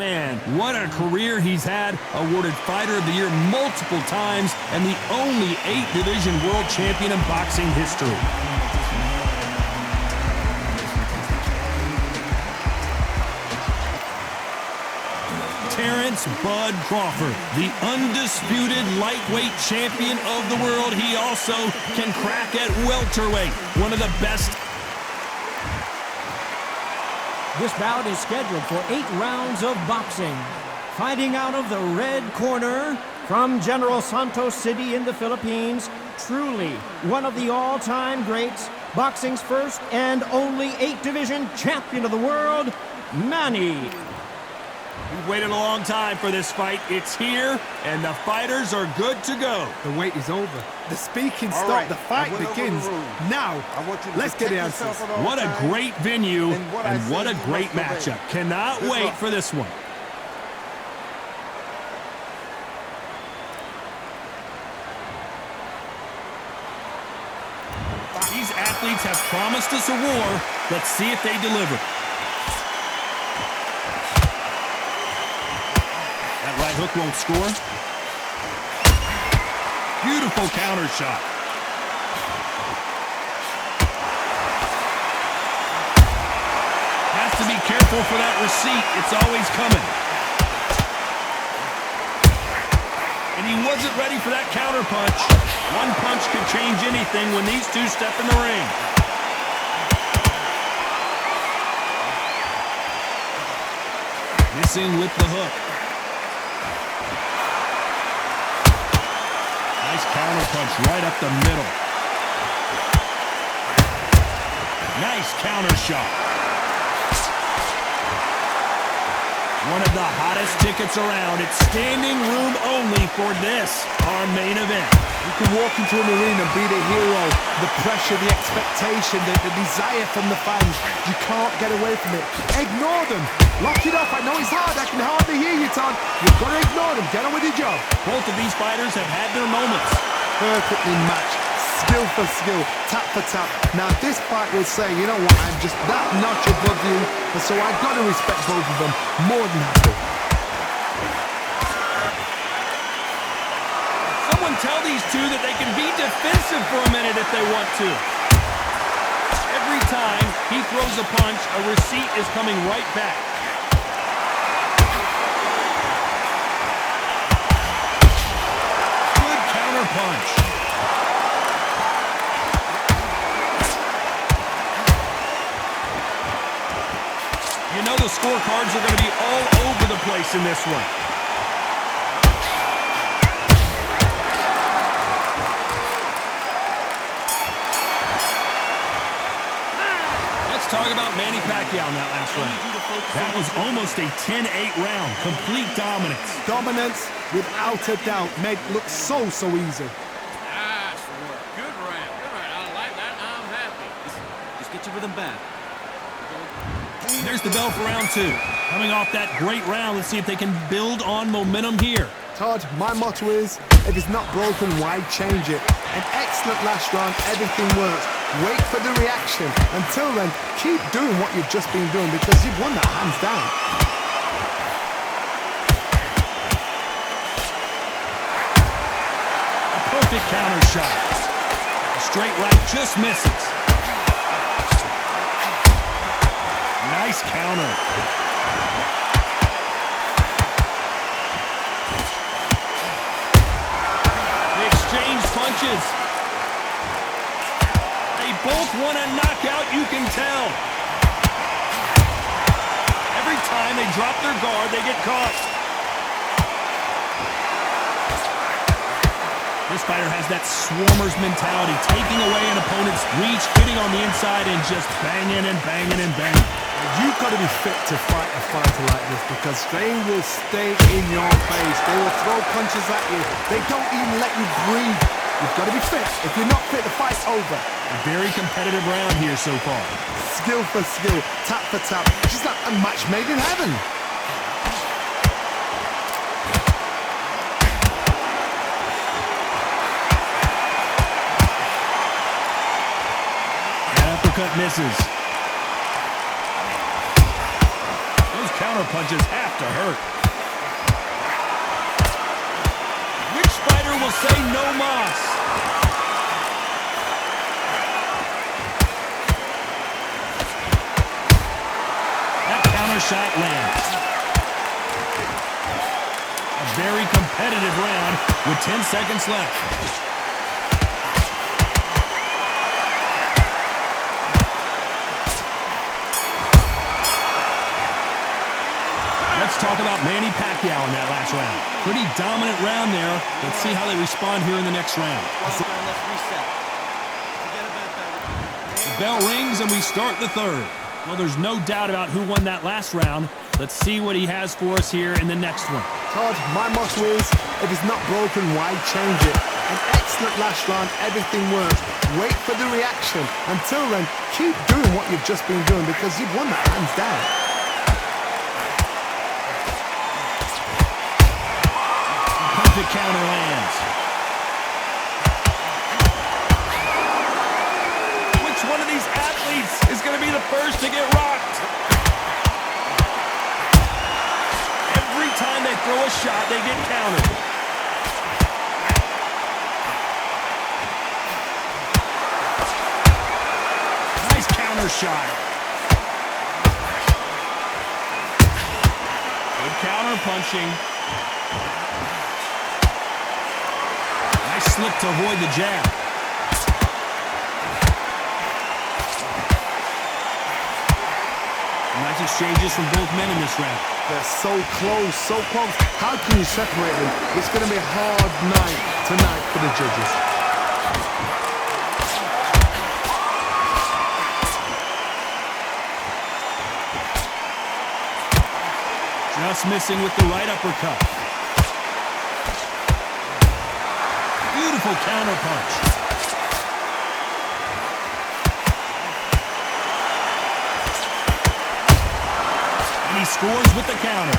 Man, what a career he's had, awarded Fighter of the Year multiple times, and the only 8-division world champion in boxing history. Terrence Bud Crawford, the undisputed lightweight champion of the world. He also can crack at welterweight, one of the best. This bout is scheduled for 8 rounds of boxing. Fighting out of the red corner from General Santos City in the Philippines, truly one of the all-time greats, boxing's first and only 8-division champion of the world, Manny. We've waited a long time for this fight. It's here, and the fighters are good to go. The wait is over. The speaking stopped. The fight begins now. Let's get the answers. What a great venue, and what a great matchup. Cannot wait for this one. These athletes have promised us a war. Let's see if they deliver. That right hook won't score. Beautiful counter shot. Has to be careful for that receipt. It's always coming. And he wasn't ready for that counter punch. One punch could change anything when these two step in the ring. Missing with the hook. Nice counter punch right up the middle. Nice counter shot. One of the hottest tickets around. It's standing room only for this, our main event. You can walk into an arena and be the hero. The pressure, the expectation, the desire from the fans. You can't get away from it. Ignore them. Lock it up. I know it's hard. I can hardly hear you, Todd. You've got to ignore them. Get on with your job. Both of these fighters have had their moments. Perfectly matched. Skill for skill. Tap for tap. Now this fight will say, you know what, I'm just that notch above you. And so I've got to respect both of them. More than happy. Someone tell these two that they can be defensive for a minute if they want to. Every time he throws a punch, a receipt is coming right back. Good counter punch. You know the scorecards are going to be all over the place in this one. Talk about Manny Pacquiao in that last round. That was almost a 10-8 round. Complete dominance. Dominance, without a doubt, made it look so easy. Nice work. Good round. Good round. I like that. I'm happy. Just get your rhythm back. There's the bell for round 2. Coming off that great round, let's see if they can build on momentum here. Todd, my motto is, if it's not broken, why change it? An excellent last round. Everything works. Wait for the reaction. Until then, keep doing what you've just been doing because you've won that hands down. A perfect counter shot. A straight right just misses. Nice counter. They exchange punches. Both want a knockout, you can tell. Every time they drop their guard, they get caught. This fighter has that swarmer's mentality, taking away an opponent's reach, hitting on the inside, and just banging and banging and banging. You've got to be fit to fight a fighter like this because they will stay in your face. They will throw punches at you. They don't even let you breathe. You've got to be fit. If you're not fit, the fight's over. A very competitive round here so far. Skill for skill, tap for tap. Just like a match made in heaven. That uppercut misses. Those counter counterpunches have to hurt. Which fighter will say no mas? That counter shot lands. A very competitive round with 10 seconds left. Let's talk about Manny Pacquiao in that last round. Pretty dominant round there. Let's see how they respond here in the next round. The bell rings and we start the third. Well, there's no doubt about who won that last round. Let's see what he has for us here in the next one. Todd, my motto is, if it's not broken, why change it? An excellent last round, everything works. Wait for the reaction. Until then, keep doing what you've just been doing because you've won that hands down. The counter lands. Which one of these athletes is going to be the first to get rocked? Every time they throw a shot, they get countered. Nice counter shot. Good counter punching. Slip to avoid the jab. Nice exchanges from both men in this round. They're so close, so close. How can you separate them? It's going to be a hard night tonight for the judges. Just missing with the right uppercut. Beautiful counter punch. And he scores with the counter.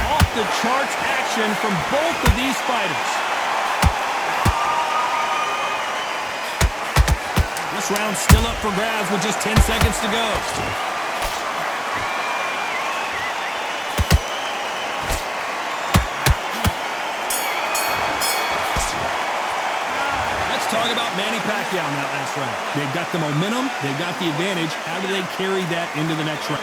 Off the charts action from both of these fighters. This round's still up for grabs with just 10 seconds to go. Talk about Manny Pacquiao in that last round. They've got the momentum. They've got the advantage. How do they carry that into the next round?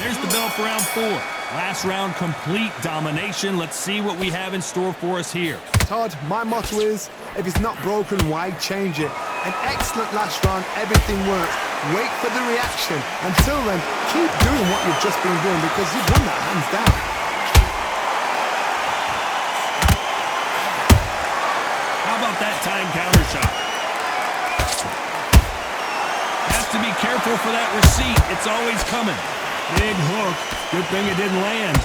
There's the bell for round 4. Last round, complete domination. Let's see what we have in store for us here. Todd, my motto is, if it's not broken, why change it? An excellent last round, everything works. Wait for the reaction. Until then, keep doing what you've just been doing because you've won that hands down. That time counter shot. Has to be careful for that receipt. It's always coming. Big hook. Good thing it didn't land.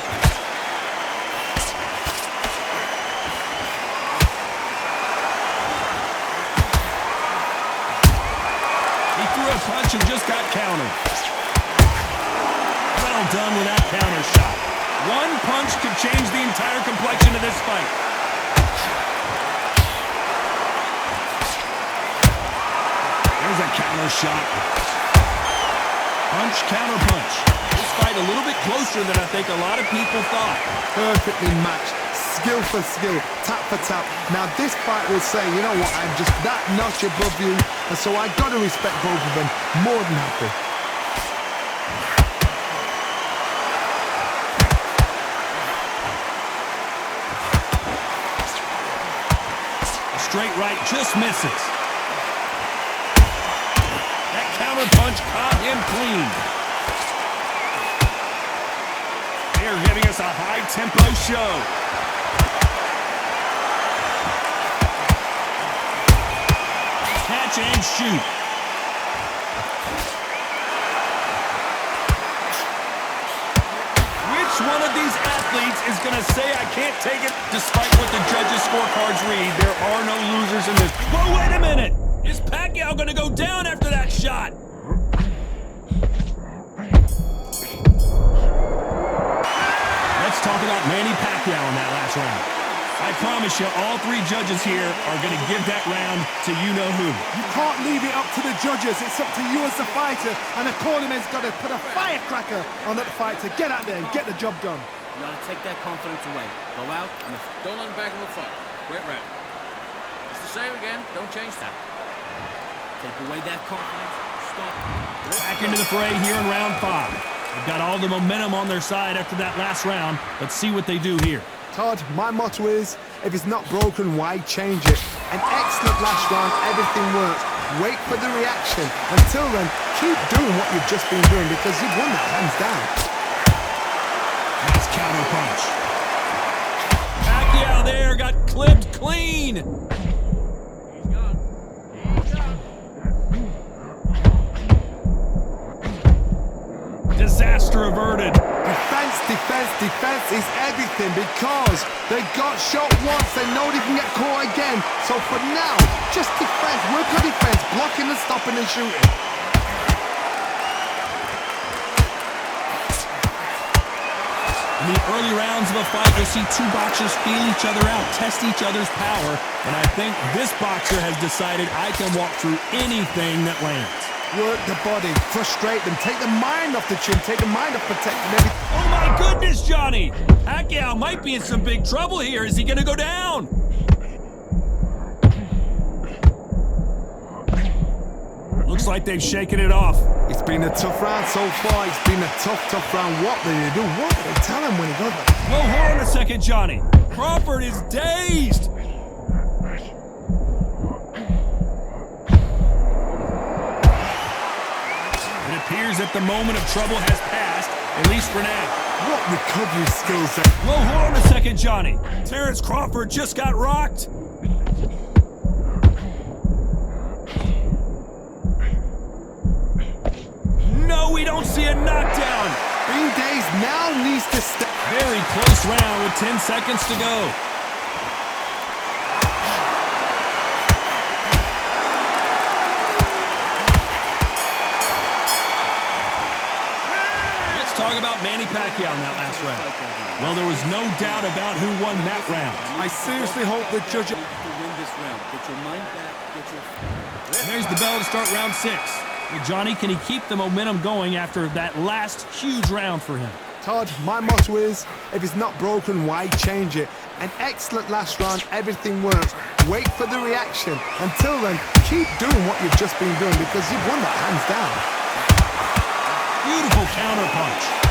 He threw a punch and just got countered. Well done with that counter shot. One punch could change the entire complexion of this fight. There's a counter shot. Punch, counter punch. This fight a little bit closer than I think a lot of people thought. Perfectly matched. Skill for skill. Tap for tap. Now this fight will say, you know what, I'm just that notch above you. And so I got to respect both of them. More than happy. A straight right just misses. Counter punch caught him clean. They're giving us a high-tempo show. Catch and shoot. Which one of these athletes is going to say I can't take it? Despite what the judges' scorecards read, there are no losers in this. Whoa, wait a minute! Is Pacquiao going to go down after that shot? Let's talk about Manny Pacquiao in that last round. I promise you, all three judges here are going to give that round to you-know-who. You can't leave it up to the judges. It's up to you as the fighter, and the cornerman's got to put a firecracker on that fight to get out there and get the job done. You gotta take that confidence away. Go out and don't let them back in the fight. Great round. It's the same again. Don't change that. Take away that confidence. Stop. Back into the fray here in round 5. They've got all the momentum on their side after that last round. Let's see what they do here. Todd, my motto is, if it's not broken, why change it? An excellent last round, everything works. Wait for the reaction. Until then, keep doing what you've just been doing because you've won that hands down. Nice counter punch. Pacquiao there got clipped clean. He's gone. He's gone. Disaster averted. Defense, defense, defense is everything because they got shot once, they know they can get caught again. So for now, just defense, work on defense, blocking and stopping and shooting. In the early rounds of a fight, you'll see two boxers feel each other out, test each other's power, and I think this boxer has decided I can walk through anything that lands. Work the body, frustrate them, take the mind off the chin, take the mind off protecting everything. Oh my goodness, Johnny! Pacquiao might be in some big trouble here. Is he gonna go down? Looks like they've shaken it off. It's been a tough round so far. It's been a tough round. What do they do? What do they tell him when he goes there? Whoa, hold on a second, Johnny. Crawford is dazed. It appears that the moment of trouble has passed, at least for now. What recovery skills there? Whoa, hold on a second, Johnny. Terrence Crawford just got rocked. No, we don't see a knockdown. Being dazed now needs to step. Very close round with 10 seconds to go. Let's talk about Manny Pacquiao in that last round. Well, there was no doubt about who won that round. I seriously hope the judge. To win this round. Get your mind back. Get your... There's the bell to start round 6. Well, Johnny, can he keep the momentum going after that last huge round for him? Todd, my motto is, if it's not broken, why change it? An excellent last round, everything works. Wait for the reaction. Until then, keep doing what you've just been doing because you've won that hands down. Beautiful counter punch.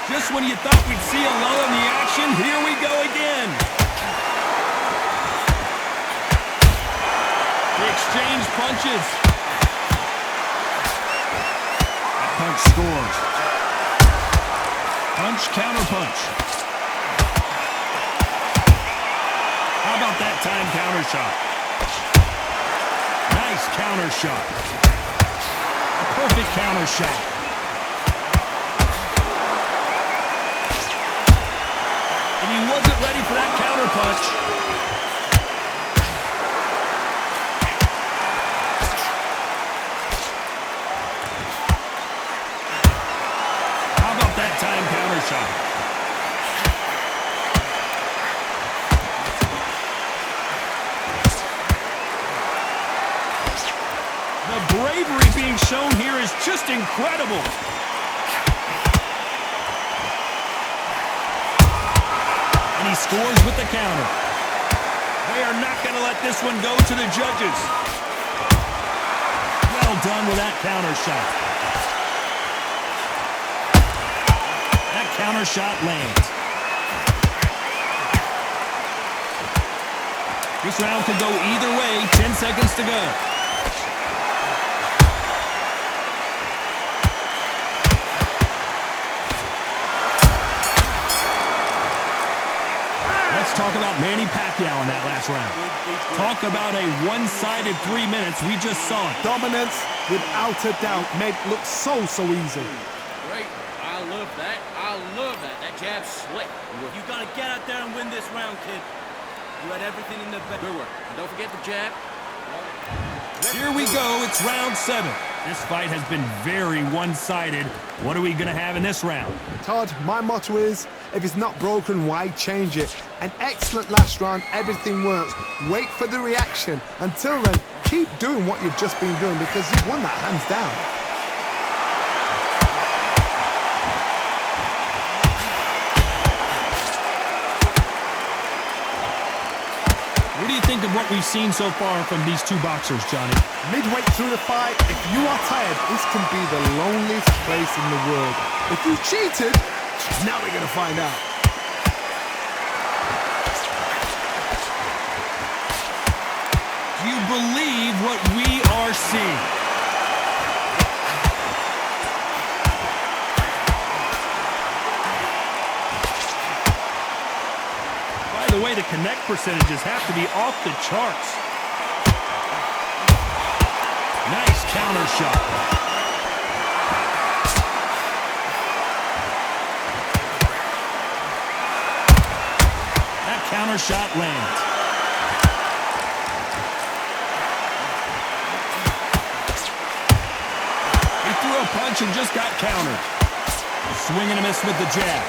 Just when you thought we'd see a lull in the action, here we go again. They exchange punches. That punch scores. Punch, counter punch. How about that time counter shot? Nice counter shot. A perfect counter shot. And he wasn't ready for that counter punch. How about that time counter shot? The bravery being shown here is just incredible. And he scores with the counter. They are not going to let this one go to the judges. Well done with that counter shot. That counter shot lands. This round could go either way. 10 seconds to go. Let's talk about Manny Pacquiao in that last round. Talk about a one-sided 3 minutes. We just saw it. Dominance, without a doubt, made it look so easy. Great. I love that. I love that. That jab's slick. You gotta get out there and win this round, kid. You had everything in the bag. Good work. And don't forget the jab. Here we go. It's round 7. This fight has been very one-sided. What are we going to have in this round? Todd, my motto is, if it's not broken, why change it? An excellent last round, everything works. Wait for the reaction. Until then, keep doing what you've just been doing because you've won that hands down. What do you think of what we've seen so far from these two boxers, Johnny? Midway through the fight, if you are tired, this can be the loneliest place in the world. If you cheated, now we're going to find out. Do you believe what we are seeing? By the way, the connect percentages have to be off the charts. Nice counter shot. That counter shot lands. He threw a punch and just got countered. Swing and a miss with the jab.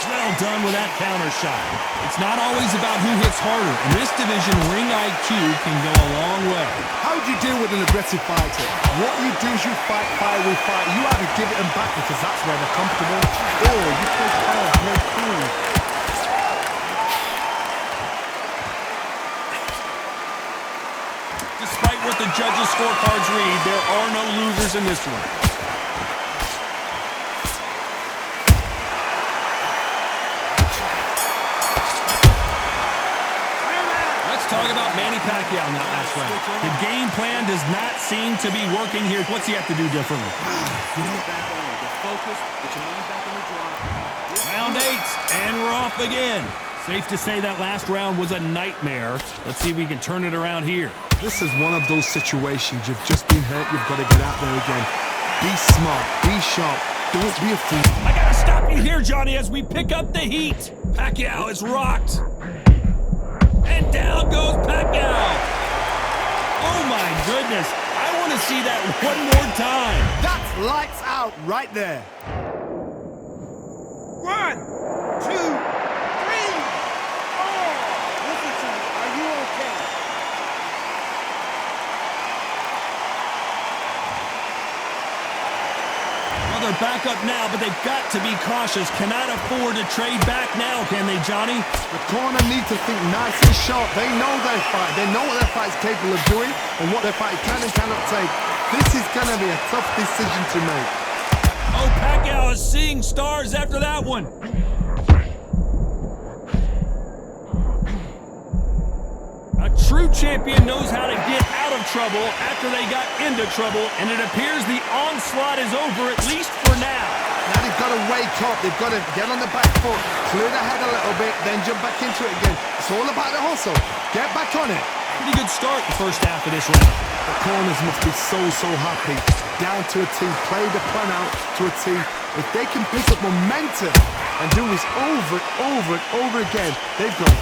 Well done with that counter shot. It's not always about who hits harder. In this division, ring IQ can go a long way. How do you deal with an aggressive fighter? What you do is you fight fire with fire. You either give it them back because that's where they're comfortable, or you play calm, play cool. Despite what the judges' scorecards read, there are no losers in this one. Talk about Manny Pacquiao in that last round. The game plan does not seem to be working here. What's he have to do differently? Round 8, and we're off again. Safe to say that last round was a nightmare. Let's see if we can turn it around here. This is one of those situations. You've just been hurt. You've got to get out there again. Be smart. Be sharp. Don't be a fool. I got to stop you here, Johnny, as we pick up the heat. Pacquiao is rocked. And down goes Pacquiao. Oh, my goodness. I want to see that one more time. That's lights out right there. 1, 2, 3, 4. Listen to me. Are you okay? Well, they're back up now, but they've got to be cautious. Cannot afford to trade back now, can they, Johnny? The corner need to think nice and sharp. They know their fight. They know what their fight is capable of doing and what their fight can and cannot take. This is going to be a tough decision to make. Oh, Pacquiao is seeing stars after that one. A true champion knows how to get out of trouble after they got into trouble, and it appears the onslaught is over, at least for now. Now they've got to wake up. They've got to get on the back foot, clear the head a little bit, then jump back into it again. It's all about the hustle. Get back on it. Pretty good start the first half of this round. The corners must be so happy. Down to a T, play the plan out to a T. If they can pick up momentum and do this over and over again, they've got it.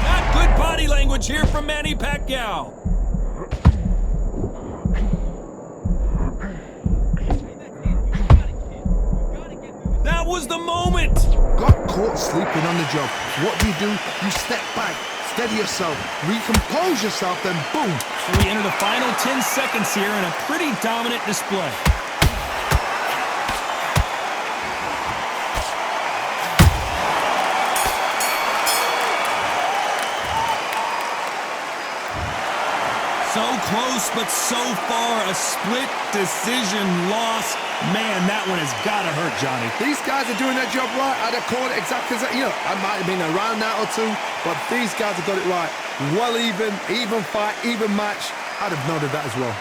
Not good body language here from Manny Pacquiao. That was the moment. Got caught sleeping on the job. What do? You step back, steady yourself, recompose yourself, then boom. So we enter the final 10 seconds here in a pretty dominant display. So close, but so far a split decision loss. Man, that one has got to hurt, Johnny. These guys are doing their job right. I'd have called it exactly as that. You know, I might have been around that or two, but these guys have got it right. Well even fight, even match. I'd have noted that as well.